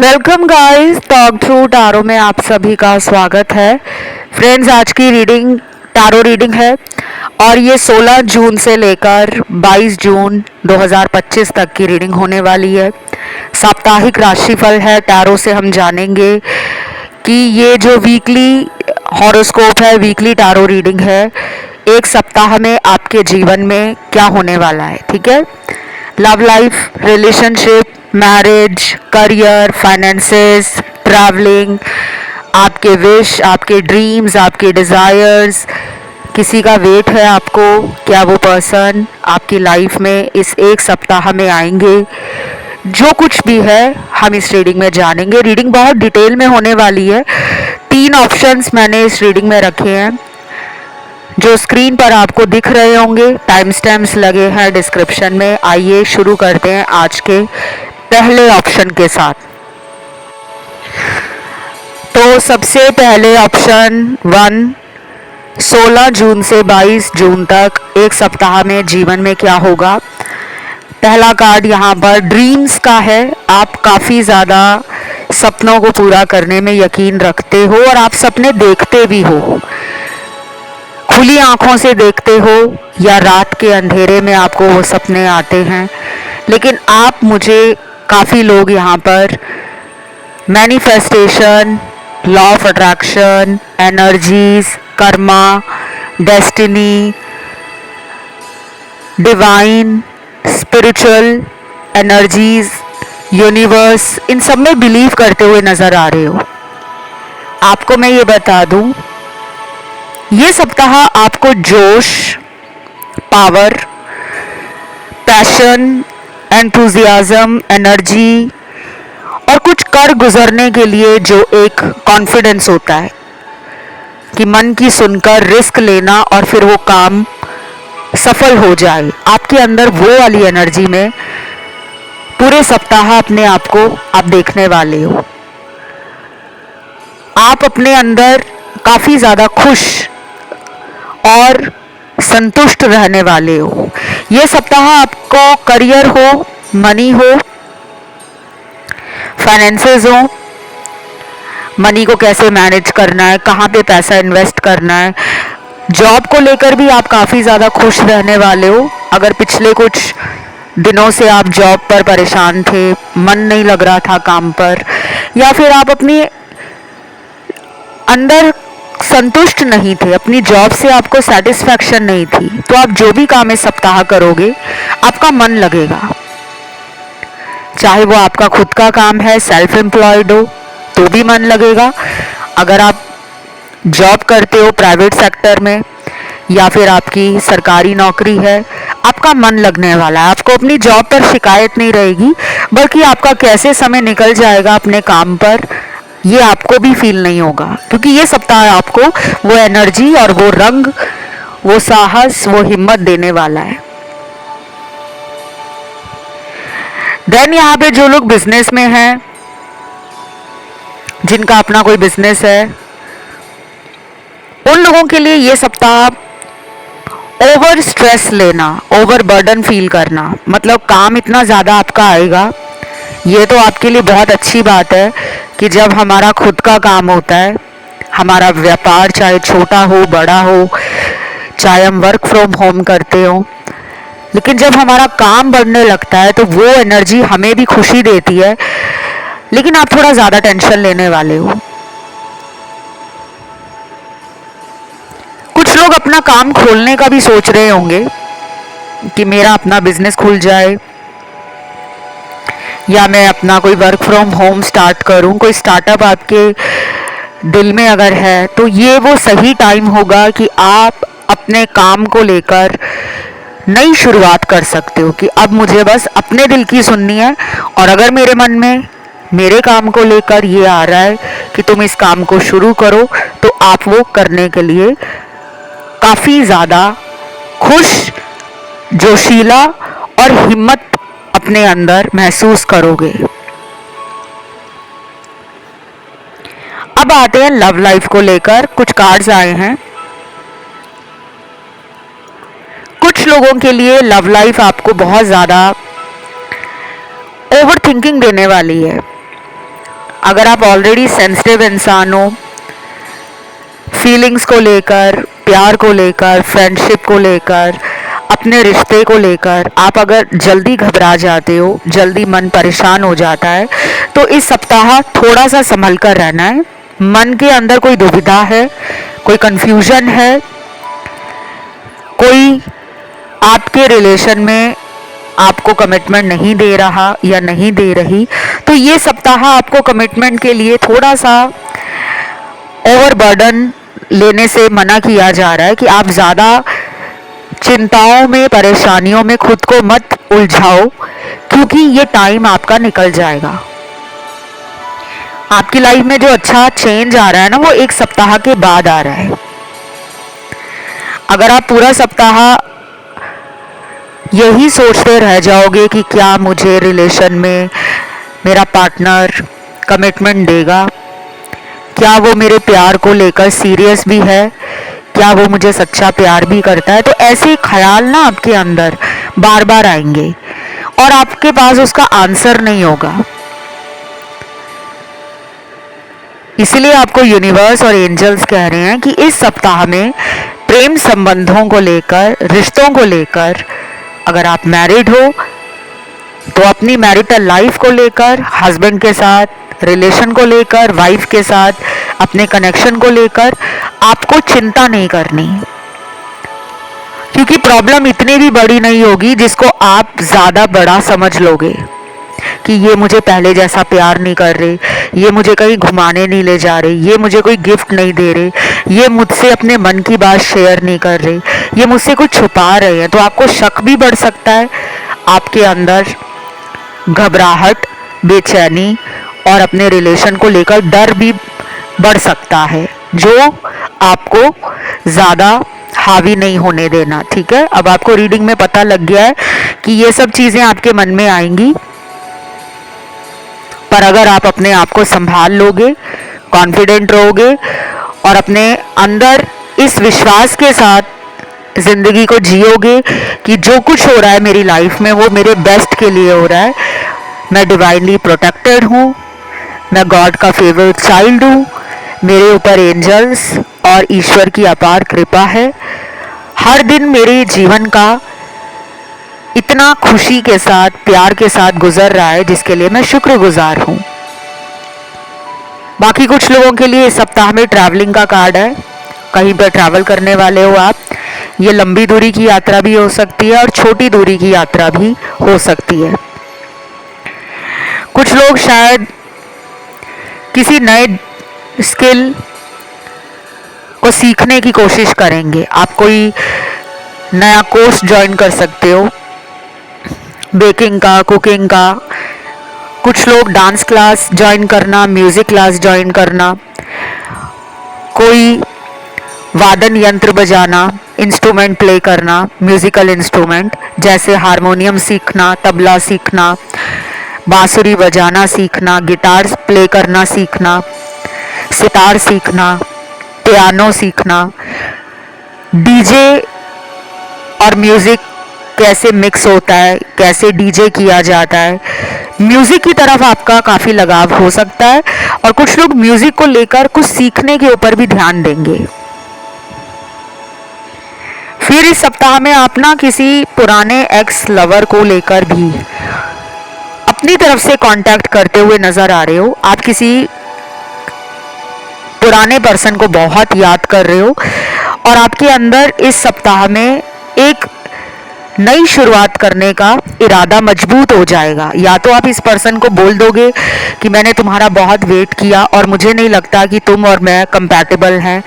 Welcome guys, talk through tarot में आप सभी का स्वागत है। फ्रेंड्स, आज की रीडिंग टारो रीडिंग है और ये 16 जून से लेकर 22 जून 2025 तक की रीडिंग होने वाली है। साप्ताहिक राशिफल है। टारो से हम जानेंगे कि ये जो वीकली हॉरोस्कोप है, वीकली टारो रीडिंग है, एक सप्ताह में आपके जीवन में क्या होने वाला है। ठीक है, love life, relationship, marriage, career, finances, travelling, आपके विश, आपके ड्रीम्स, आपके डिज़ायर्स, किसी का वेट है आपको, क्या वो पर्सन आपकी लाइफ में इस एक सप्ताह में आएंगे। जो कुछ भी है हम इस रीडिंग में जानेंगे। रीडिंग बहुत डिटेल में होने वाली है। 3 ऑप्शंस मैंने इस रीडिंग में रखे हैं जो स्क्रीन पर आपको दिख रहे होंगे। टाइम स्टैम्प्स लगे हैं डिस्क्रिप्शन में। आइए शुरू करते हैं आज के पहले ऑप्शन के साथ। तो सबसे पहले ऑप्शन 1, 16 जून से 22 जून तक एक सप्ताह में जीवन में क्या होगा। पहला कार्ड यहाँ पर ड्रीम्स का है। आप काफ़ी ज़्यादा सपनों को पूरा करने में यकीन रखते हो और आप सपने देखते भी हो। खुली आंखों से देखते हो या रात के अंधेरे में आपको वो सपने आते हैं। लेकिन आप, मुझे काफ़ी लोग यहाँ पर manifestation, law of attraction, energies, karma, destiny, divine, spiritual energies, universe, इन सब में बिलीव करते हुए नज़र आ रहे हो। आपको मैं ये बता दूं, ये सप्ताह आपको जोश, पावर, पैशन, एंथुजियाज्म, एनर्जी और कुछ कर गुजरने के लिए जो एक कॉन्फिडेंस होता है कि मन की सुनकर रिस्क लेना और फिर वो काम सफल हो जाए, आपके अंदर वो वाली एनर्जी में पूरे सप्ताह अपने आप को आप देखने वाले हो। आप अपने अंदर काफ़ी ज़्यादा खुश और संतुष्ट रहने वाले हो। ये सप्ताह आपको करियर हो, मनी हो, फाइनेंसेस हो, मनी को कैसे मैनेज करना है, कहाँ पे पैसा इन्वेस्ट करना है। जॉब को लेकर भी आप काफ़ी ज़्यादा खुश रहने वाले हो। अगर पिछले कुछ दिनों से आप जॉब पर परेशान थे, मन नहीं लग रहा था काम पर, या फिर आप अपनी अंदर संतुष्ट नहीं थे, अपनी जॉब से आपको सेटिस्फैक्शन नहीं थी, तो आप जो भी काम इस सप्ताह करोगे आपका मन लगेगा। चाहे वो आपका खुद का काम है, सेल्फ एम्प्लॉयड हो तो भी मन लगेगा। अगर आप जॉब करते हो प्राइवेट सेक्टर में या फिर आपकी सरकारी नौकरी है, आपका मन लगने वाला है। आपको अपनी जॉब पर शिकायत नहीं रहेगी, बल्कि आपका कैसे समय निकल जाएगा अपने काम पर ये आपको भी फील नहीं होगा, क्योंकि ये सप्ताह आपको वो एनर्जी और वो रंग, वो साहस, वो हिम्मत देने वाला है। देन यहाँ पे जो लोग बिजनेस में हैं, जिनका अपना कोई बिजनेस है, उन लोगों के लिए ये सप्ताह ओवर स्ट्रेस लेना, ओवर बर्डन फील करना, मतलब काम इतना ज़्यादा आपका आएगा। ये तो आपके लिए बहुत अच्छी बात है कि जब हमारा खुद का काम होता है, हमारा व्यापार चाहे छोटा हो बड़ा हो, चाहे हम वर्क फ्रॉम होम करते हो, लेकिन जब हमारा काम बढ़ने लगता है तो वो एनर्जी हमें भी खुशी देती है। लेकिन आप थोड़ा ज़्यादा टेंशन लेने वाले हो। कुछ लोग अपना काम खोलने का भी सोच रहे होंगे कि मेरा अपना बिजनेस खुल जाए या मैं अपना कोई वर्क फ्रॉम होम स्टार्ट करूं। कोई स्टार्टअप आपके दिल में अगर है तो ये वो सही टाइम होगा कि आप अपने काम को लेकर नई शुरुआत कर सकते हो कि अब मुझे बस अपने दिल की सुननी है, और अगर मेरे मन में मेरे काम को लेकर ये आ रहा है कि तुम इस काम को शुरू करो, तो आप वो करने के लिए काफ़ी ज़्यादा खुश, जोशीला और हिम्मत अपने अंदर महसूस करोगे। अब आते हैं लव लाइफ को लेकर। कुछ कार्ड्स आए हैं। कुछ लोगों के लिए लव लाइफ आपको बहुत ज़्यादा ओवर थिंकिंग देने वाली है। अगर आप ऑलरेडी सेंसिटिव इंसान हो, फीलिंग्स को लेकर, प्यार को लेकर, फ्रेंडशिप को लेकर, अपने रिश्ते को लेकर आप अगर जल्दी घबरा जाते हो, जल्दी मन परेशान हो जाता है, तो इस सप्ताह थोड़ा सा संभल कर रहना है। मन के अंदर कोई दुविधा है, कोई कंफ्यूजन है, कोई आपके रिलेशन में आपको कमिटमेंट नहीं दे रहा या नहीं दे रही, तो ये सप्ताह आपको कमिटमेंट के लिए थोड़ा सा ओवरबर्डन लेने से मना किया जा रहा है कि आप ज़्यादा चिंताओं में, परेशानियों में खुद को मत उलझाओ, क्योंकि ये टाइम आपका निकल जाएगा। आपकी लाइफ में जो अच्छा चेंज आ रहा है ना, वो एक सप्ताह के बाद आ रहा है। अगर आप पूरा सप्ताह यही सोचते रह जाओगे कि क्या मुझे रिलेशन में मेरा पार्टनर कमिटमेंट देगा, क्या वो मेरे प्यार को लेकर सीरियस भी है, क्या वो मुझे सच्चा प्यार भी करता है, तो ऐसे ख्याल ना आपके अंदर बार बार आएंगे और आपके पास उसका आंसर नहीं होगा। इसलिए आपको यूनिवर्स और एंजल्स कह रहे हैं कि इस सप्ताह में प्रेम संबंधों को लेकर, रिश्तों को लेकर, अगर आप मैरिड हो तो अपनी मैरिटल लाइफ को लेकर, हस्बैंड के साथ रिलेशन को लेकर, वाइफ के साथ अपने कनेक्शन को लेकर आपको चिंता नहीं करनी, क्योंकि प्रॉब्लम इतनी भी बड़ी नहीं होगी जिसको आप ज़्यादा बड़ा समझ लोगे कि ये मुझे पहले जैसा प्यार नहीं कर रहे, ये मुझे कहीं घुमाने नहीं ले जा रहे, ये मुझे कोई गिफ्ट नहीं दे रहे, ये मुझसे अपने मन की बात शेयर नहीं कर रहे, ये मुझसे कुछ छुपा रहे हैं। तो आपको शक भी बढ़ सकता है, आपके अंदर घबराहट, बेचैनी और अपने रिलेशन को लेकर डर भी बढ़ सकता है, जो आपको ज़्यादा हावी नहीं होने देना। ठीक है, अब आपको रीडिंग में पता लग गया है कि ये सब चीज़ें आपके मन में आएंगी, पर अगर आप अपने आप को संभाल लोगे, कॉन्फिडेंट रहोगे और अपने अंदर इस विश्वास के साथ जिंदगी को जियोगे कि जो कुछ हो रहा है मेरी लाइफ में वो मेरे बेस्ट के लिए हो रहा है, मैं डिवाइनली प्रोटेक्टेड हूँ, मैं गॉड का फेवरेट चाइल्ड हूँ, मेरे ऊपर एंजल्स और ईश्वर की अपार कृपा है, हर दिन मेरे जीवन का इतना खुशी के साथ, प्यार के साथ गुजर रहा है, जिसके लिए मैं शुक्रगुजार हूँ। बाकी कुछ लोगों के लिए इस सप्ताह में ट्रैवलिंग का कार्ड है, कहीं पर ट्रैवल करने वाले हो आप, ये लंबी दूरी की यात्रा भी हो सकती है और छोटी दूरी की यात्रा भी हो सकती है। कुछ लोग शायद किसी नए स्किल को सीखने की कोशिश करेंगे, आप कोई नया कोर्स ज्वाइन कर सकते हो, बेकिंग का, कुकिंग का, कुछ लोग डांस क्लास ज्वाइन करना, म्यूज़िक क्लास ज्वाइन करना, कोई वादन यंत्र बजाना, इंस्ट्रूमेंट प्ले करना, म्यूज़िकल इंस्ट्रूमेंट जैसे हारमोनियम सीखना, तबला सीखना, बांसुरी बजाना सीखना, गिटार प्ले करना सीखना, सितार सीखना, पियानो सीखना, डीजे और म्यूज़िक कैसे मिक्स होता है, कैसे डीजे किया जाता है, म्यूज़िक की तरफ आपका काफ़ी लगाव हो सकता है और कुछ लोग म्यूज़िक को लेकर कुछ सीखने के ऊपर भी ध्यान देंगे। फिर इस सप्ताह में आप ना किसी पुराने एक्स लवर को लेकर भी अपनी तरफ से कांटेक्ट करते हुए नज़र आ रहे हो, आप किसी पुराने पर्सन को बहुत याद कर रहे हो और आपके अंदर इस सप्ताह में एक नई शुरुआत करने का इरादा मजबूत हो जाएगा। या तो आप इस पर्सन को बोल दोगे कि मैंने तुम्हारा बहुत वेट किया और मुझे नहीं लगता कि तुम और मैं कंपैटिबल हैं,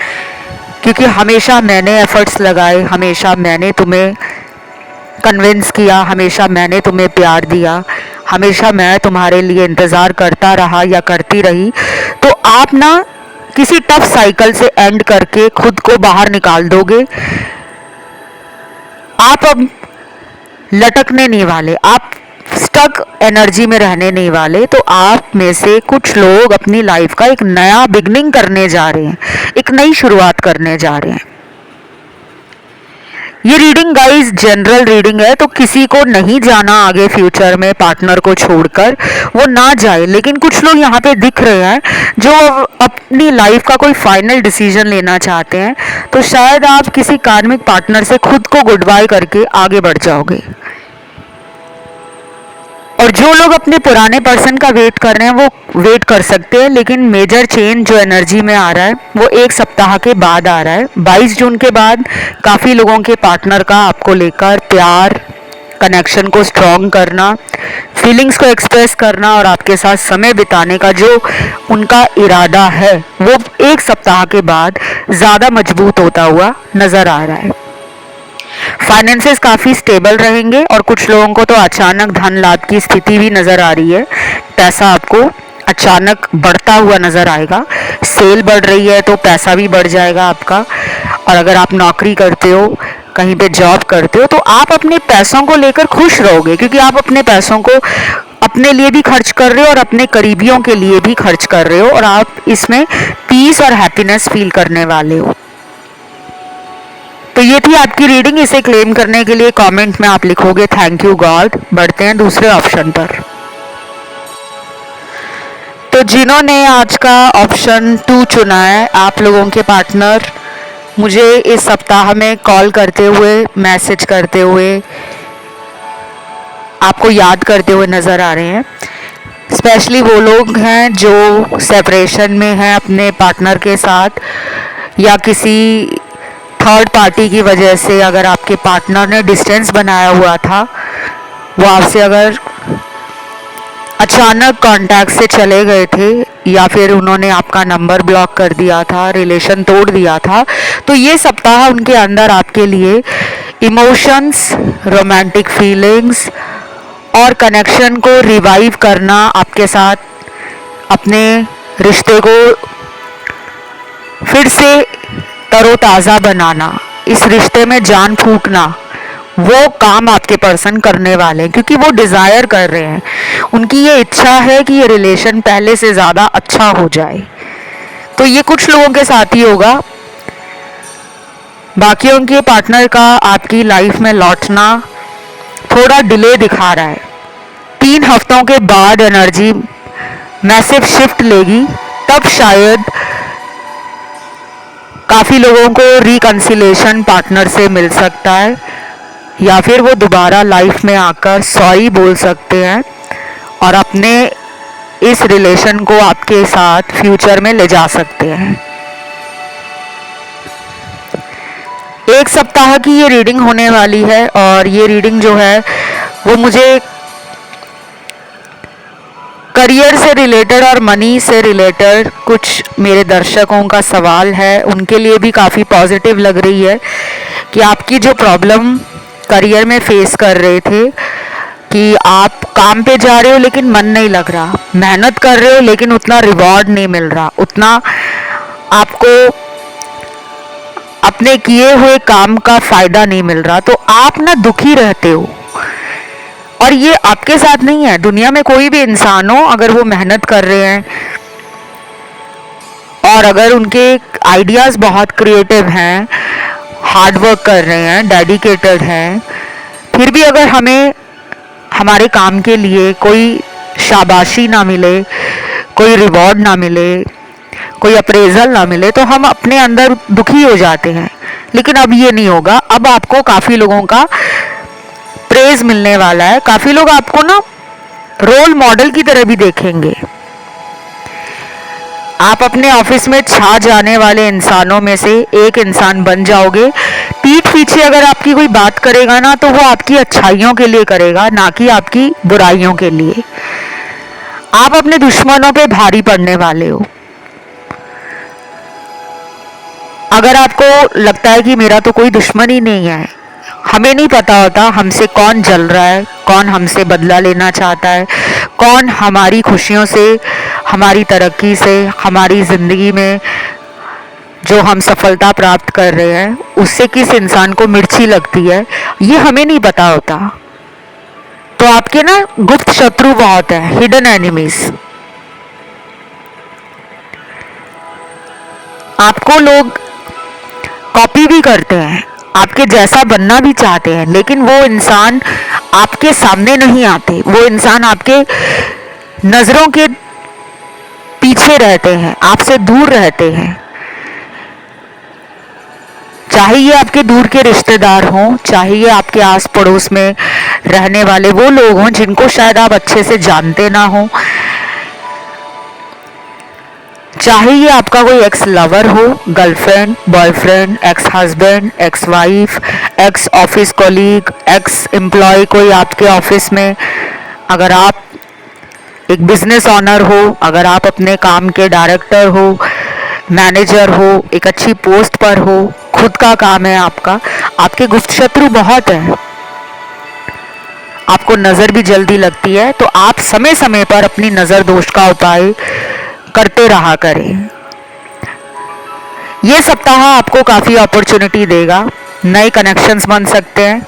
क्योंकि हमेशा मैंने एफर्ट्स लगाए, हमेशा मैंने तुम्हें कन्विंस किया, हमेशा मैंने तुम्हें प्यार दिया, हमेशा मैं तुम्हारे लिए इंतज़ार करता रहा या करती रही। तो आप ना किसी टफ साइकिल से एंड करके खुद को बाहर निकाल दोगे। आप अब लटकने नहीं वाले, आप स्टक एनर्जी में रहने नहीं वाले। तो आप में से कुछ लोग अपनी लाइफ का एक नया बिगनिंग करने जा रहे हैं, एक नई शुरुआत करने जा रहे हैं। ये रीडिंग गाइस जनरल रीडिंग है, तो किसी को नहीं जाना आगे फ्यूचर में पार्टनर को छोड़कर, वो ना जाए। लेकिन कुछ लोग यहाँ पे दिख रहे हैं जो अपनी लाइफ का कोई फाइनल डिसीजन लेना चाहते हैं, तो शायद आप किसी कार्मिक पार्टनर से खुद को गुड बाय करके आगे बढ़ जाओगे। और जो लोग अपने पुराने पर्सन का वेट कर रहे हैं वो वेट कर सकते हैं, लेकिन मेजर चेंज जो एनर्जी में आ रहा है वो 1 सप्ताह के बाद आ रहा है। 22 जून के बाद काफ़ी लोगों के पार्टनर का आपको लेकर प्यार, कनेक्शन को स्ट्रॉन्ग करना, फीलिंग्स को एक्सप्रेस करना और आपके साथ समय बिताने का जो उनका इरादा है वो 1 सप्ताह के बाद ज़्यादा मजबूत होता हुआ नज़र आ रहा है। फाइनेंसेस काफ़ी स्टेबल रहेंगे और कुछ लोगों को तो अचानक धन लाभ की स्थिति भी नज़र आ रही है। पैसा आपको अचानक बढ़ता हुआ नज़र आएगा। सेल बढ़ रही है तो पैसा भी बढ़ जाएगा आपका। और अगर आप नौकरी करते हो, कहीं पे जॉब करते हो, तो आप अपने पैसों को लेकर खुश रहोगे, क्योंकि आप अपने पैसों को अपने लिए भी खर्च कर रहे हो और अपने करीबियों के लिए भी खर्च कर रहे हो, और आप इसमें पीस और हैप्पीनेस फील करने वाले हो। तो ये थी आपकी रीडिंग। इसे क्लेम करने के लिए कमेंट में आप लिखोगे थैंक यू गॉड। बढ़ते हैं दूसरे ऑप्शन पर। तो जिन्होंने आज का ऑप्शन 2 चुना है, आप लोगों के पार्टनर मुझे इस सप्ताह में कॉल करते हुए, मैसेज करते हुए, आपको याद करते हुए नज़र आ रहे हैं। स्पेशली वो लोग हैं जो सेपरेशन में हैं अपने पार्टनर के साथ, या किसी थर्ड पार्टी की वजह से अगर आपके पार्टनर ने डिस्टेंस बनाया हुआ था, वो आपसे अगर अचानक कांटेक्ट से चले गए थे या फिर उन्होंने आपका नंबर ब्लॉक कर दिया था, रिलेशन तोड़ दिया था, तो ये सप्ताह उनके अंदर आपके लिए इमोशंस, रोमांटिक फीलिंग्स और कनेक्शन को रिवाइव करना, आपके साथ अपने रिश्ते को फिर से तरोताज़ा बनाना, इस रिश्ते में जान फूंकना, वो काम आपके पर्सन करने वाले हैं, क्योंकि वो डिज़ायर कर रहे हैं। उनकी ये इच्छा है कि ये रिलेशन पहले से ज़्यादा अच्छा हो जाए। तो ये कुछ लोगों के साथ ही होगा। बाकियों के पार्टनर का आपकी लाइफ में लौटना थोड़ा डिले दिखा रहा है। 3 हफ्तों के बाद एनर्जी मैसिव शिफ्ट लेगी, तब शायद काफ़ी लोगों को रिकन्सिलेशन पार्टनर से मिल सकता है, या फिर वो दोबारा लाइफ में आकर सॉरी बोल सकते हैं और अपने इस रिलेशन को आपके साथ फ्यूचर में ले जा सकते हैं। 1 सप्ताह की ये रीडिंग होने वाली है, और ये रीडिंग जो है वो मुझे करियर से रिलेटेड और मनी से रिलेटेड कुछ मेरे दर्शकों का सवाल है, उनके लिए भी काफ़ी पॉजिटिव लग रही है कि आपकी जो प्रॉब्लम करियर में फेस कर रहे थे कि आप काम पे जा रहे हो लेकिन मन नहीं लग रहा, मेहनत कर रहे हो लेकिन उतना रिवॉर्ड नहीं मिल रहा, उतना आपको अपने किए हुए काम का फ़ायदा नहीं मिल रहा, तो आप ना दुखी रहते हो। और ये आपके साथ नहीं है, दुनिया में कोई भी इंसान हो, अगर वो मेहनत कर रहे हैं और अगर उनके आइडियाज़ बहुत क्रिएटिव हैं, हार्ड वर्क कर रहे हैं, डेडिकेटेड हैं, फिर भी अगर हमें हमारे काम के लिए कोई शाबाशी ना मिले, कोई रिवॉर्ड ना मिले, कोई अप्रेजल ना मिले, तो हम अपने अंदर दुखी हो जाते हैं। लेकिन अब ये नहीं होगा। अब आपको काफ़ी लोगों का प्रेज मिलने वाला है। काफ़ी लोग आपको ना रोल मॉडल की तरह भी देखेंगे। आप अपने ऑफिस में छा जाने वाले इंसानों में से एक इंसान बन जाओगे। पीठ पीछे अगर आपकी कोई बात करेगा ना, तो वो आपकी अच्छाइयों के लिए करेगा, ना कि आपकी बुराइयों के लिए। आप अपने दुश्मनों पे भारी पड़ने वाले हो। अगर आपको लगता है कि मेरा तो कोई दुश्मन ही नहीं है, हमें नहीं पता होता हमसे कौन जल रहा है, कौन हमसे बदला लेना चाहता है, कौन हमारी खुशियों से, हमारी तरक्की से, हमारी ज़िंदगी में जो हम सफलता प्राप्त कर रहे हैं उससे किस इंसान को मिर्ची लगती है, ये हमें नहीं पता होता। तो आपके ना गुप्त शत्रु बहुत है, हिडन एनिमीज। आपको लोग कॉपी भी करते हैं, आपके जैसा बनना भी चाहते हैं, लेकिन वो इंसान आपके सामने नहीं आते, वो इंसान आपके नजरों के पीछे रहते हैं, आपसे दूर रहते हैं। चाहे ये आपके दूर के रिश्तेदार हों, चाहे ये आपके आस पड़ोस में रहने वाले वो लोग हों जिनको शायद आप अच्छे से जानते ना हो, चाहे ये आपका कोई एक्स लवर हो, girlfriend, boyfriend, ex husband, ex wife, ex office colleague, ex employ कोई आपके ऑफिस में, अगर आप एक बिजनेस ऑनर हो, अगर आप अपने काम के डायरेक्टर हो, मैनेजर हो, एक अच्छी पोस्ट पर हो, खुद का काम है आपका, आपके गुप्त शत्रु बहुत हैं, आपको नजर भी जल्दी लगती है, तो आप समय समय पर अपनी नजर दोष का उपाय करते रहा करें। ये सप्ताह आपको काफी अपॉर्चुनिटी देगा, नए कनेक्शंस बन सकते हैं,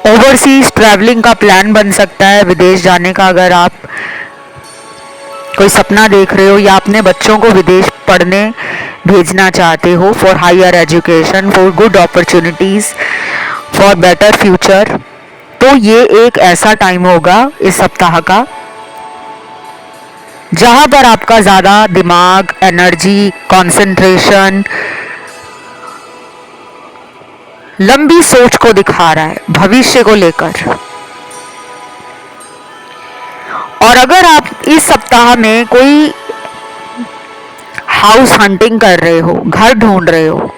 ओवरसीज ट्रैवलिंग का प्लान बन सकता है, विदेश जाने का अगर आप कोई सपना देख रहे हो या अपने बच्चों को विदेश पढ़ने भेजना चाहते हो for higher education, for good opportunities, for better future, तो ये एक ऐसा टाइम होगा इस सप्ताह का जहां पर आपका ज़्यादा दिमाग, एनर्जी, कंसंट्रेशन लंबी सोच को दिखा रहा है, भविष्य को लेकर। और अगर आप इस सप्ताह में कोई हाउस हंटिंग कर रहे हो, घर ढूंढ रहे हो,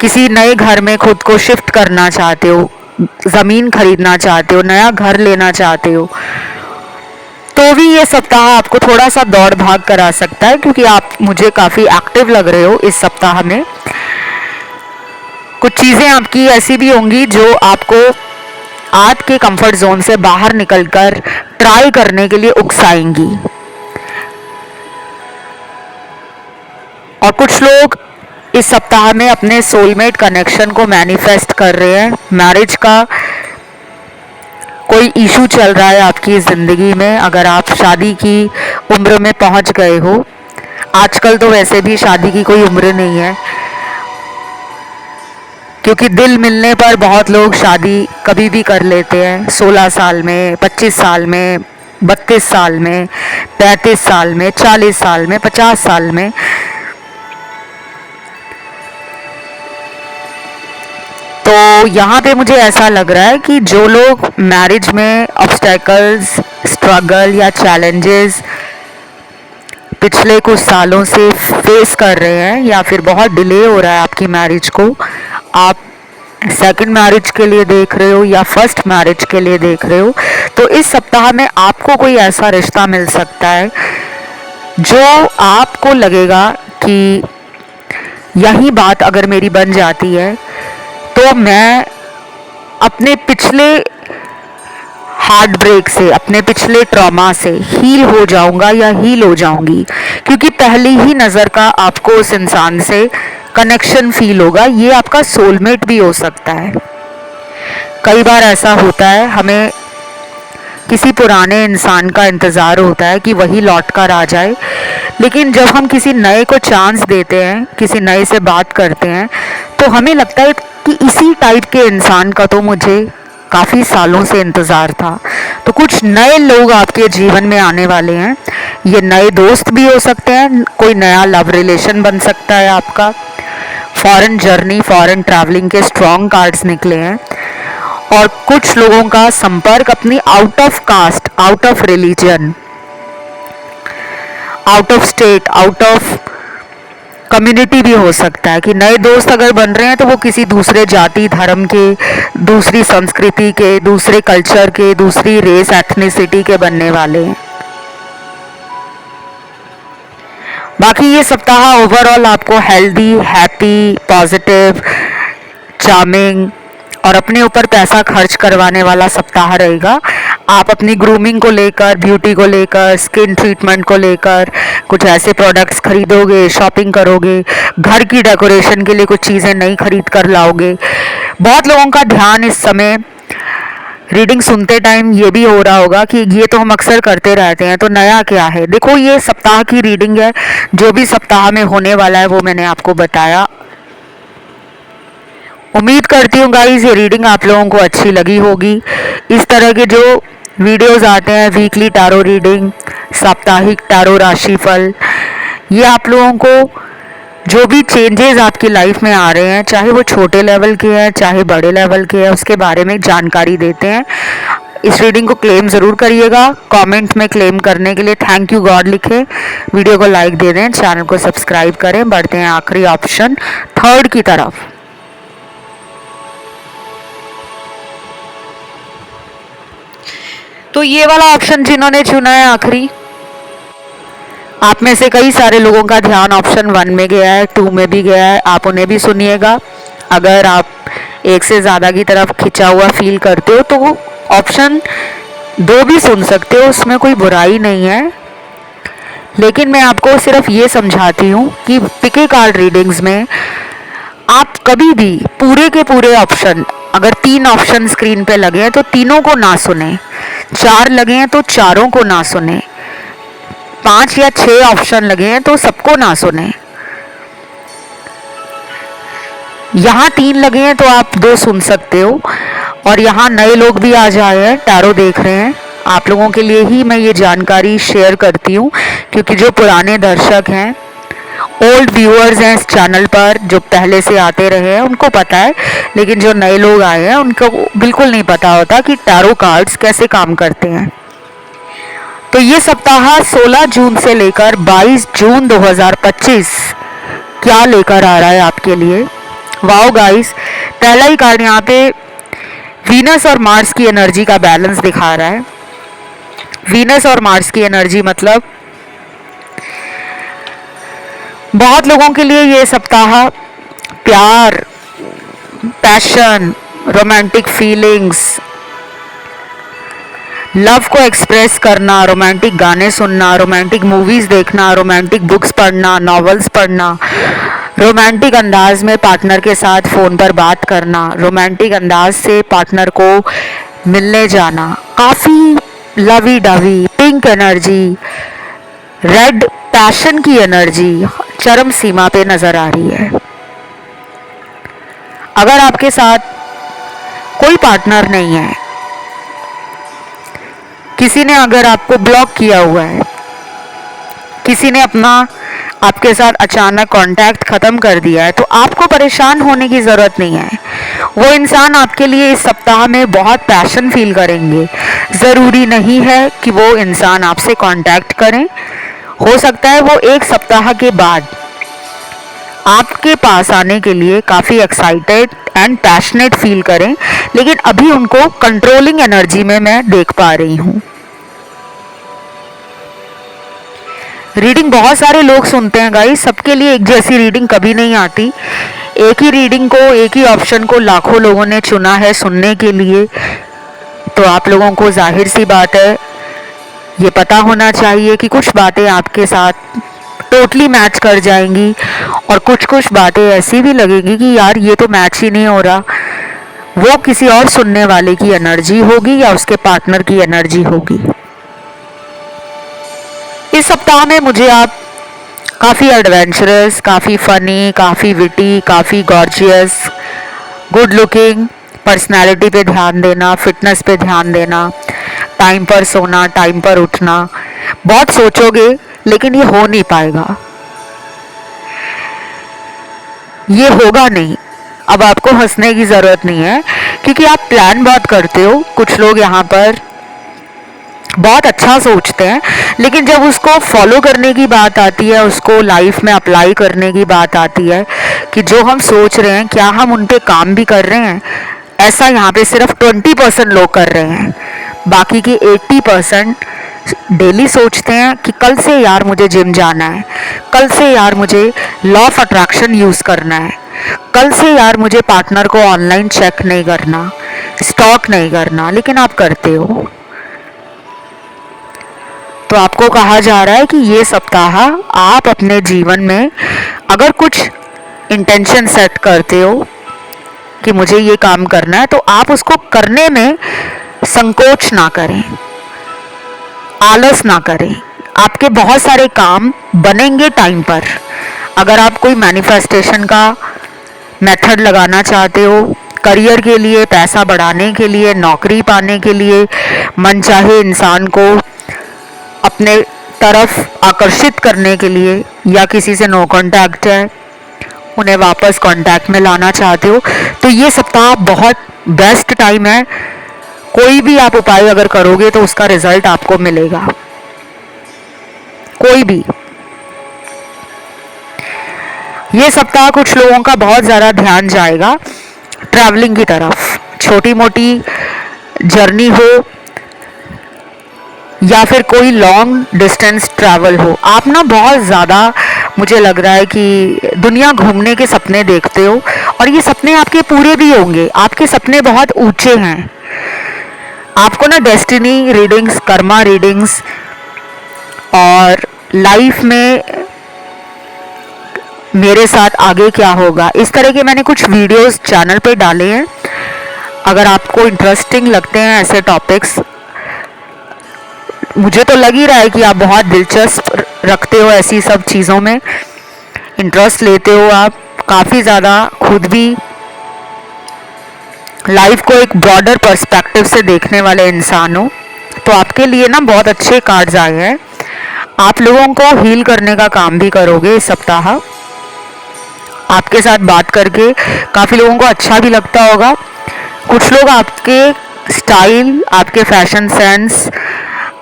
किसी नए घर में खुद को शिफ्ट करना चाहते हो, ज़मीन खरीदना चाहते हो, नया घर लेना चाहते हो, तो भी ये सप्ताह आपको थोड़ा सा दौड़ भाग करा सकता है, क्योंकि आप मुझे काफ़ी एक्टिव लग रहे हो इस सप्ताह में। कुछ चीज़ें आपकी ऐसी भी होंगी जो आपको आज के कंफर्ट जोन से बाहर निकलकर ट्राई करने के लिए उकसाएंगी। और कुछ लोग इस सप्ताह में अपने सोलमेट कनेक्शन को मैनिफेस्ट कर रहे हैं। मैरिज का कोई इशू चल रहा है आपकी ज़िंदगी में, अगर आप शादी की उम्र में पहुंच गए हो, आजकल तो वैसे भी शादी की कोई उम्र नहीं है, क्योंकि दिल मिलने पर बहुत लोग शादी कभी भी कर लेते हैं, 16 साल में, 25 साल में, 32 साल में, 35 साल में, 40 साल में, 50 साल में। तो यहाँ पे मुझे ऐसा लग रहा है कि जो लोग मैरिज में ऑब्स्टेकल्स, स्ट्रगल या चैलेंजेस पिछले कुछ सालों से फेस कर रहे हैं, या फिर बहुत डिले हो रहा है आपकी मैरिज को, आप सेकंड मैरिज के लिए देख रहे हो या फर्स्ट मैरिज के लिए देख रहे हो, तो इस सप्ताह में आपको कोई ऐसा रिश्ता मिल सकता है जो आपको लगेगा कि यही बात अगर मेरी बन जाती है तो मैं अपने पिछले हार्ट ब्रेक से, अपने पिछले ट्रॉमा से हील हो जाऊंगा या हील हो जाऊंगी, क्योंकि पहली ही नज़र का आपको उस इंसान से कनेक्शन फील होगा। ये आपका सोलमेट भी हो सकता है। कई बार ऐसा होता है, हमें किसी पुराने इंसान का इंतज़ार होता है कि वही लौट कर आ जाए, लेकिन जब हम किसी नए को चांस देते हैं, किसी नए से बात करते हैं, तो हमें लगता है कि इसी टाइप के इंसान का तो मुझे काफ़ी सालों से इंतज़ार था। तो कुछ नए लोग आपके जीवन में आने वाले हैं। ये नए दोस्त भी हो सकते हैं, कोई नया लव रिलेशन बन सकता है आपका। फॉरेन जर्नी, फॉरेन ट्रैवलिंग के स्ट्रॉन्ग कार्ड्स निकले हैं। और कुछ लोगों का संपर्क अपनी out of caste, out of religion, out of state, out of community भी हो सकता है। कि नए दोस्त अगर बन रहे हैं तो वो किसी दूसरे जाति धर्म के, दूसरी संस्कृति के, दूसरे कल्चर के, दूसरी रेस एथनिसिटी के बनने वाले हैं। बाकी ये सप्ताह ओवरऑल आपको हेल्दी, हैप्पी, पॉजिटिव, चार्मिंग और अपने ऊपर पैसा खर्च करवाने वाला सप्ताह रहेगा। आप अपनी ग्रूमिंग को लेकर, ब्यूटी को लेकर, स्किन ट्रीटमेंट को लेकर कुछ ऐसे प्रोडक्ट्स खरीदोगे, शॉपिंग करोगे, घर की डेकोरेशन के लिए कुछ चीज़ें नई खरीद कर लाओगे। बहुत लोगों का ध्यान इस समय रीडिंग सुनते टाइम ये भी हो रहा होगा कि ये तो हम अक्सर करते रहते हैं, तो नया क्या है। देखो, ये सप्ताह की रीडिंग है, जो भी सप्ताह में होने वाला है वो मैंने आपको बताया। उम्मीद करती हूँ गाइस ये रीडिंग आप लोगों को अच्छी लगी होगी। इस तरह के जो वीडियोस आते हैं, वीकली टैरो रीडिंग, साप्ताहिक टैरो राशिफल, ये आप लोगों को जो भी चेंजेस आपकी लाइफ में आ रहे हैं, चाहे वो छोटे लेवल के हैं चाहे बड़े लेवल के हैं, उसके बारे में जानकारी देते हैं। इस रीडिंग को क्लेम ज़रूर करिएगा। कमेंट में क्लेम करने के लिए थैंक यू गॉड लिखें, वीडियो को लाइक दे दें, चैनल को सब्सक्राइब करें। बढ़ते हैं आखिरी ऑप्शन थर्ड की तरफ। तो ये वाला ऑप्शन जिन्होंने चुना है आखिरी, आप में से कई सारे लोगों का ध्यान ऑप्शन 1 में गया है, 2 में भी गया है। आप उन्हें भी सुनिएगा। अगर आप एक से ज़्यादा की तरफ खिंचा हुआ फील करते हो तो ऑप्शन 2 भी सुन सकते हो, उसमें कोई बुराई नहीं है। लेकिन मैं आपको सिर्फ ये समझाती हूँ कि पिके कार्ड रीडिंग्स में आप कभी भी पूरे के पूरे ऑप्शन, अगर 3 ऑप्शन स्क्रीन पे लगे हैं तो तीनों को ना सुने, 4 लगे हैं तो चारों को ना सुने, 5 या 6 ऑप्शन लगे हैं तो सबको ना सुने। यहाँ 3 लगे हैं तो आप 2 सुन सकते हो। और यहाँ नए लोग भी आ जाए हैं, टैरो देख रहे हैं, आप लोगों के लिए ही मैं ये जानकारी शेयर करती हूँ, क्योंकि जो पुराने दर्शक हैं, ओल्ड व्यूअर्स हैं इस चैनल पर, जो पहले से आते रहे हैं, उनको पता है। लेकिन जो नए लोग आए हैं उनको बिल्कुल नहीं पता होता कि टैरो कार्ड्स कैसे काम करते हैं। तो ये सप्ताह 16 जून से लेकर 22 जून 2025 क्या लेकर आ रहा है आपके लिए। वाओ गाइस, पहला ही कार्ड यहाँ पे वीनस और मार्स की एनर्जी का बैलेंस दिखा रहा है। वीनस और मार्स की एनर्जी मतलब बहुत लोगों के लिए ये सप्ताह प्यार, पैशन, रोमांटिक फीलिंग्स, लव को एक्सप्रेस करना, रोमांटिक गाने सुनना, रोमांटिक मूवीज़ देखना, रोमांटिक बुक्स पढ़ना, नॉवेल्स पढ़ना, रोमांटिक अंदाज में पार्टनर के साथ फ़ोन पर बात करना, रोमांटिक अंदाज से पार्टनर को मिलने जाना, काफ़ी lovey dovey, pink energy, red passion की एनर्जी चरम सीमा पे नज़र आ रही है। अगर आपके साथ कोई पार्टनर नहीं है, किसी ने अगर आपको ब्लॉक किया हुआ है, किसी ने अपना आपके साथ अचानक कांटेक्ट ख़त्म कर दिया है, तो आपको परेशान होने की ज़रूरत नहीं है। वो इंसान आपके लिए इस सप्ताह में बहुत पैशन फील करेंगे। ज़रूरी नहीं है कि वो इंसान आपसे कांटेक्ट करें, हो सकता है वो एक सप्ताह के बाद आपके पास आने के लिए काफ़ी एक्साइटेड एंड पैशनेट फील करें, लेकिन अभी उनको कंट्रोलिंग एनर्जी में मैं देख पा रही हूँ। रीडिंग बहुत सारे लोग सुनते हैं गाइस, सबके लिए एक जैसी रीडिंग कभी नहीं आती। एक ही रीडिंग को, एक ही ऑप्शन को लाखों लोगों ने चुना है सुनने के लिए, तो आप लोगों को जाहिर सी बात है ये पता होना चाहिए कि कुछ बातें आपके साथ टोटली मैच कर जाएंगी और कुछ कुछ बातें ऐसी भी लगेगी कि यार ये तो मैच ही नहीं हो रहा। वो किसी और सुनने वाले की एनर्जी होगी या उसके पार्टनर की एनर्जी होगी। इस सप्ताह में मुझे आप काफ़ी एडवेंचरस, काफ़ी फ़नी, काफ़ी विटी, काफ़ी गॉर्जियस, गुड लुकिंग पर्सनालिटी पे ध्यान देना, फिटनेस पे ध्यान देना, टाइम पर सोना, टाइम पर उठना, बहुत सोचोगे लेकिन ये हो नहीं पाएगा, ये होगा नहीं। अब आपको हंसने की ज़रूरत नहीं है, क्योंकि आप प्लान बहुत करते हो। कुछ लोग यहाँ पर बहुत अच्छा सोचते हैं, लेकिन जब उसको फॉलो करने की बात आती है, उसको लाइफ में अप्लाई करने की बात आती है कि जो हम सोच रहे हैं क्या हम उन पे काम भी कर रहे हैं, ऐसा यहाँ पे सिर्फ 20% लोग कर रहे हैं। बाकी की 80% डेली सोचते हैं कि कल से यार मुझे जिम जाना है, कल से यार मुझे लॉ ऑफ अट्रैक्शन यूज़ करना है, कल से यार मुझे पार्टनर को ऑनलाइन चेक नहीं करना, स्टॉक नहीं करना, लेकिन आप करते हो। तो आपको कहा जा रहा है कि ये सप्ताह आप अपने जीवन में अगर कुछ इंटेंशन सेट करते हो कि मुझे ये काम करना है, तो आप उसको करने में संकोच ना करें, आलस ना करें। आपके बहुत सारे काम बनेंगे टाइम पर। अगर आप कोई मैनिफेस्टेशन का मेथड लगाना चाहते हो करियर के लिए, पैसा बढ़ाने के लिए, नौकरी पाने के लिए, मनचाहे इंसान को अपने तरफ आकर्षित करने के लिए, या किसी से नो कांटेक्ट है उन्हें वापस कांटेक्ट में लाना चाहते हो, तो ये सप्ताह बहुत बेस्ट टाइम है। कोई भी आप उपाय अगर करोगे तो उसका रिजल्ट आपको मिलेगा, कोई भी। ये सप्ताह कुछ लोगों का बहुत ज़्यादा ध्यान जाएगा ट्रैवलिंग की तरफ, छोटी मोटी जर्नी हो या फिर कोई लॉन्ग डिस्टेंस ट्रैवल हो। आप ना बहुत ज़्यादा, मुझे लग रहा है कि दुनिया घूमने के सपने देखते हो, और ये सपने आपके पूरे भी होंगे। आपके सपने बहुत ऊंचे हैं। आपको ना डेस्टिनी रीडिंग्स, कर्मा रीडिंग्स और लाइफ में मेरे साथ आगे क्या होगा, इस तरह के मैंने कुछ वीडियोस चैनल पे डाले हैं। अगर आपको इंटरेस्टिंग लगते हैं ऐसे टॉपिक्स, मुझे तो लग ही रहा है कि आप बहुत दिलचस्प रखते हो ऐसी सब चीज़ों में, इंटरेस्ट लेते हो आप काफ़ी ज़्यादा, खुद भी लाइफ को एक ब्रॉडर पर्सपेक्टिव से देखने वाले इंसान हो, तो आपके लिए ना बहुत अच्छे कार्ड्स आए हैं। आप लोगों को हील करने का काम भी करोगे इस सप्ताह। आपके साथ बात करके काफ़ी लोगों को अच्छा भी लगता होगा। कुछ लोग आपके स्टाइल, आपके फैशन सेंस,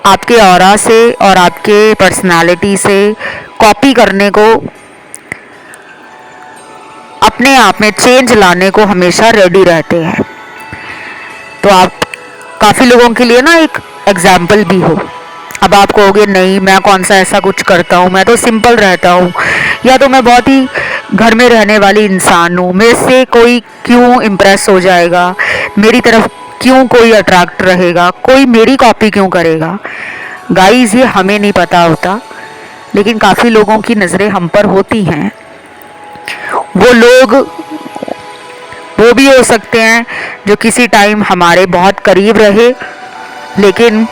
आपके ऑरा से और आपके पर्सनालिटी से कॉपी करने को, अपने आप में चेंज लाने को हमेशा रेडी रहते हैं। तो आप काफ़ी लोगों के लिए ना एक एग्जाम्पल भी हो। अब आप कहोगे नहीं, मैं कौन सा ऐसा कुछ करता हूँ, मैं तो सिंपल रहता हूँ, या तो मैं बहुत ही घर में रहने वाली इंसान हूँ, मेरे से कोई क्यों इम्प्रेस हो जाएगा, मेरी तरफ क्यों कोई अट्रैक्ट रहेगा, कोई मेरी कॉपी क्यों करेगा। गाइस, ये हमें नहीं पता होता, लेकिन काफ़ी लोगों की नज़रें हम पर होती हैं। वो लोग वो भी हो सकते हैं जो किसी टाइम हमारे बहुत करीब रहे, लेकिन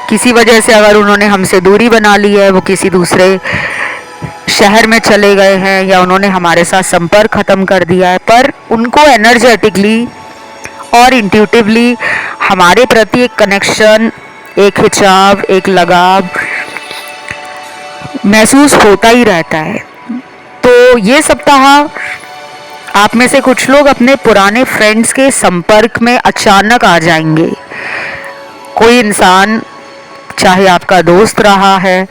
किसी वजह से अगर उन्होंने हमसे दूरी बना ली है, वो किसी दूसरे शहर में चले गए हैं, या उन्होंने हमारे साथ संपर्क ख़त्म कर दिया है, पर उनको एनर्जेटिकली और इंट्यूटिवली हमारे प्रति एक कनेक्शन, एक खिंचाव, एक लगाव महसूस होता ही रहता है। तो ये सप्ताह आप में से कुछ लोग अपने पुराने फ्रेंड्स के संपर्क में अचानक आ जाएंगे। कोई इंसान, चाहे आपका दोस्त रहा है,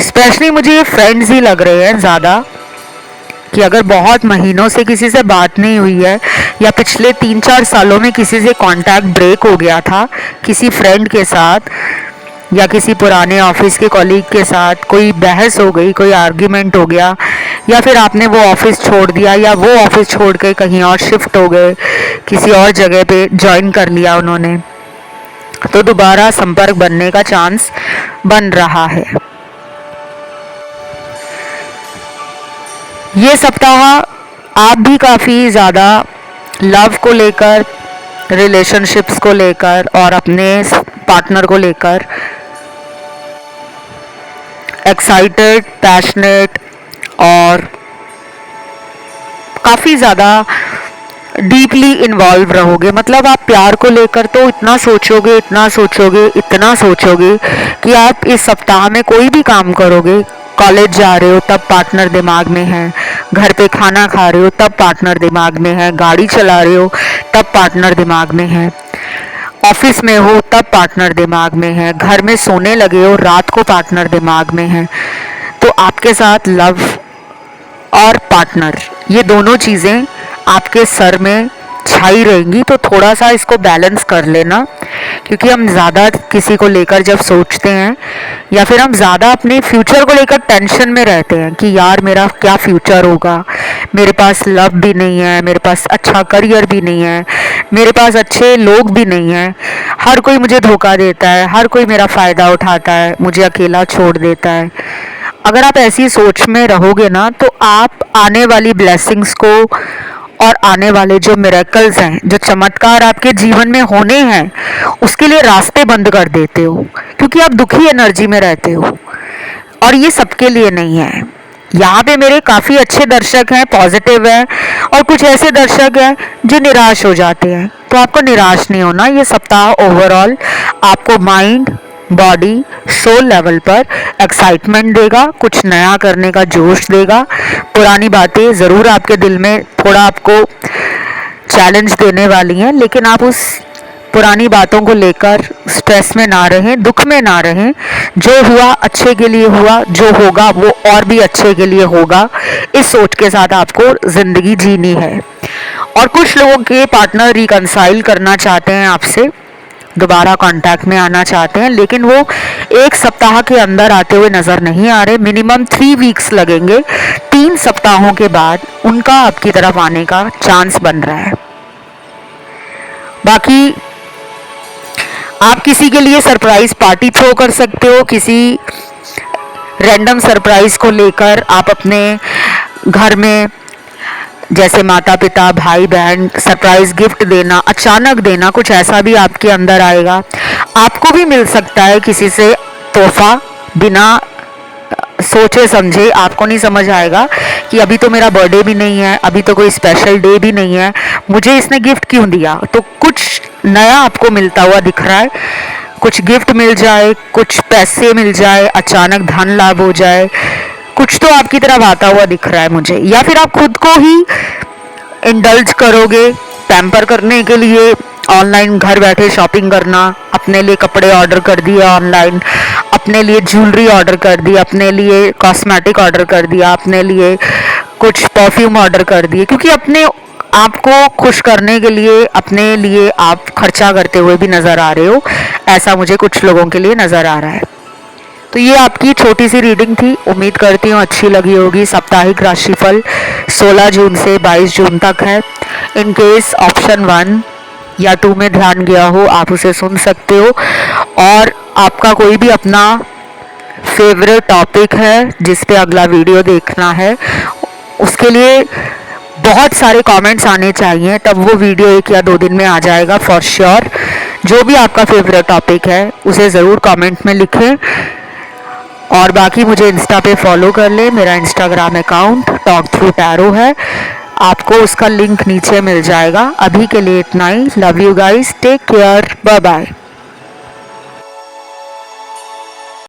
स्पेशली मुझे ये फ्रेंड्स ही लग रहे हैं ज़्यादा, कि अगर बहुत महीनों से किसी से बात नहीं हुई है, या पिछले 3-4 सालों में किसी से कांटेक्ट ब्रेक हो गया था, किसी फ्रेंड के साथ या किसी पुराने ऑफिस के कॉलीग के साथ कोई बहस हो गई, कोई आर्ग्यूमेंट हो गया, या फिर आपने वो ऑफिस छोड़ दिया, या वो ऑफिस छोड़ के कहीं और शिफ्ट हो गए, किसी और जगह पे ज्वाइन कर लिया उन्होंने, तो दोबारा संपर्क बनने का चांस बन रहा है। ये सप्ताह आप भी काफ़ी ज़्यादा लव को लेकर, रिलेशनशिप्स को लेकर और अपने पार्टनर को लेकर एक्साइटेड, पैशनेट और काफ़ी ज़्यादा डीपली इन्वॉल्व रहोगे। मतलब आप प्यार को लेकर तो इतना सोचोगे, इतना सोचोगे, इतना सोचोगे कि आप इस सप्ताह में कोई भी काम करोगे। कॉलेज जा रहे हो तब पार्टनर दिमाग में है, घर पे खाना खा रहे हो तब पार्टनर दिमाग में है, गाड़ी चला रहे हो तब पार्टनर दिमाग में है, ऑफिस में हो तब पार्टनर दिमाग में है, घर में सोने लगे हो रात को पार्टनर दिमाग में है। तो आपके साथ लव और पार्टनर, ये दोनों चीज़ें आपके सर में छाई रहेंगी। तो थोड़ा सा इसको बैलेंस कर लेना, क्योंकि हम ज़्यादा किसी को लेकर जब सोचते हैं, या फिर हम ज़्यादा अपने फ्यूचर को लेकर टेंशन में रहते हैं कि यार मेरा क्या फ्यूचर होगा, मेरे पास लव भी नहीं है, मेरे पास अच्छा करियर भी नहीं है, मेरे पास अच्छे लोग भी नहीं हैं, हर कोई मुझे धोखा देता है, हर कोई मेरा फ़ायदा उठाता है, मुझे अकेला छोड़ देता है। अगर आप ऐसी सोच में रहोगे ना, तो आप आने वाली ब्लेसिंग्स को और आने वाले जो मिरेकल्स हैं, जो चमत्कार आपके जीवन में होने हैं, उसके लिए रास्ते बंद कर देते हो, क्योंकि आप दुखी एनर्जी में रहते हो। और ये सबके लिए नहीं है। यहाँ पे मेरे काफ़ी अच्छे दर्शक हैं, पॉजिटिव हैं, और कुछ ऐसे दर्शक हैं जो निराश हो जाते हैं। तो आपको निराश नहीं होना। ये सप्ताह ओवरऑल आपको माइंड, बॉडी, सोल लेवल पर एक्साइटमेंट देगा, कुछ नया करने का जोश देगा। पुरानी बातें ज़रूर आपके दिल में थोड़ा आपको चैलेंज देने वाली हैं, लेकिन आप उस पुरानी बातों को लेकर स्ट्रेस में ना रहें, दुख में ना रहें। जो हुआ अच्छे के लिए हुआ, जो होगा वो और भी अच्छे के लिए होगा। इस सोच के साथ आपको ज़िंदगी जीनी है। और कुछ लोगों के पार्टनर रिकंसाइल करना चाहते हैं आपसे, दोबारा कांटेक्ट में आना चाहते हैं, लेकिन वो एक सप्ताह के अंदर आते हुए नज़र नहीं आ रहे। मिनिमम 3 वीक्स लगेंगे। 3 सप्ताहों के बाद उनका आपकी तरफ आने का चांस बन रहा है। बाकी आप किसी के लिए सरप्राइज पार्टी थ्रो कर सकते हो। किसी रैंडम सरप्राइज को लेकर आप अपने घर में, जैसे माता पिता, भाई बहन, सरप्राइज गिफ्ट देना, अचानक देना, कुछ ऐसा भी आपके अंदर आएगा। आपको भी मिल सकता है किसी से तोहफा, बिना सोचे समझे। आपको नहीं समझ आएगा कि अभी तो मेरा बर्थडे भी नहीं है, अभी तो कोई स्पेशल डे भी नहीं है, मुझे इसने गिफ्ट क्यों दिया। तो कुछ नया आपको मिलता हुआ दिख रहा है। कुछ गिफ्ट मिल जाए, कुछ पैसे मिल जाए, अचानक धन लाभ हो जाए, कुछ तो आपकी तरफ आता हुआ दिख रहा है मुझे। या फिर आप खुद को ही इंडल्ज करोगे पैम्पर करने के लिए। ऑनलाइन घर बैठे शॉपिंग करना, अपने लिए कपड़े ऑर्डर कर दिए ऑनलाइन, अपने लिए ज्वेलरी ऑर्डर कर दी, अपने लिए कॉस्मेटिक ऑर्डर कर दिया, अपने लिए कुछ परफ्यूम ऑर्डर कर दिए, क्योंकि अपने आपको खुश करने के लिए अपने लिए आप खर्चा करते हुए भी नज़र आ रहे हो। ऐसा मुझे कुछ लोगों के लिए नज़र आ रहा है। तो ये आपकी छोटी सी रीडिंग थी। उम्मीद करती हूँ अच्छी लगी होगी। साप्ताहिक राशिफल 16 जून से 22 जून तक है। इन केस ऑप्शन 1 या 2 में ध्यान गया हो, आप उसे सुन सकते हो। और आपका कोई भी अपना फेवरेट टॉपिक है जिस पे अगला वीडियो देखना है, उसके लिए बहुत सारे कमेंट्स आने चाहिए, तब वो वीडियो 1 या 2 दिन में आ जाएगा फॉर श्योर। जो भी आपका फेवरेट टॉपिक है उसे ज़रूर कमेंट में लिखें। और बाकी मुझे इंस्टा पे फॉलो कर ले। मेरा Instagram account talk through tarot है, आपको उसका लिंक नीचे मिल जाएगा। अभी के लिए इतना ही। Love you guys, take care, bye bye.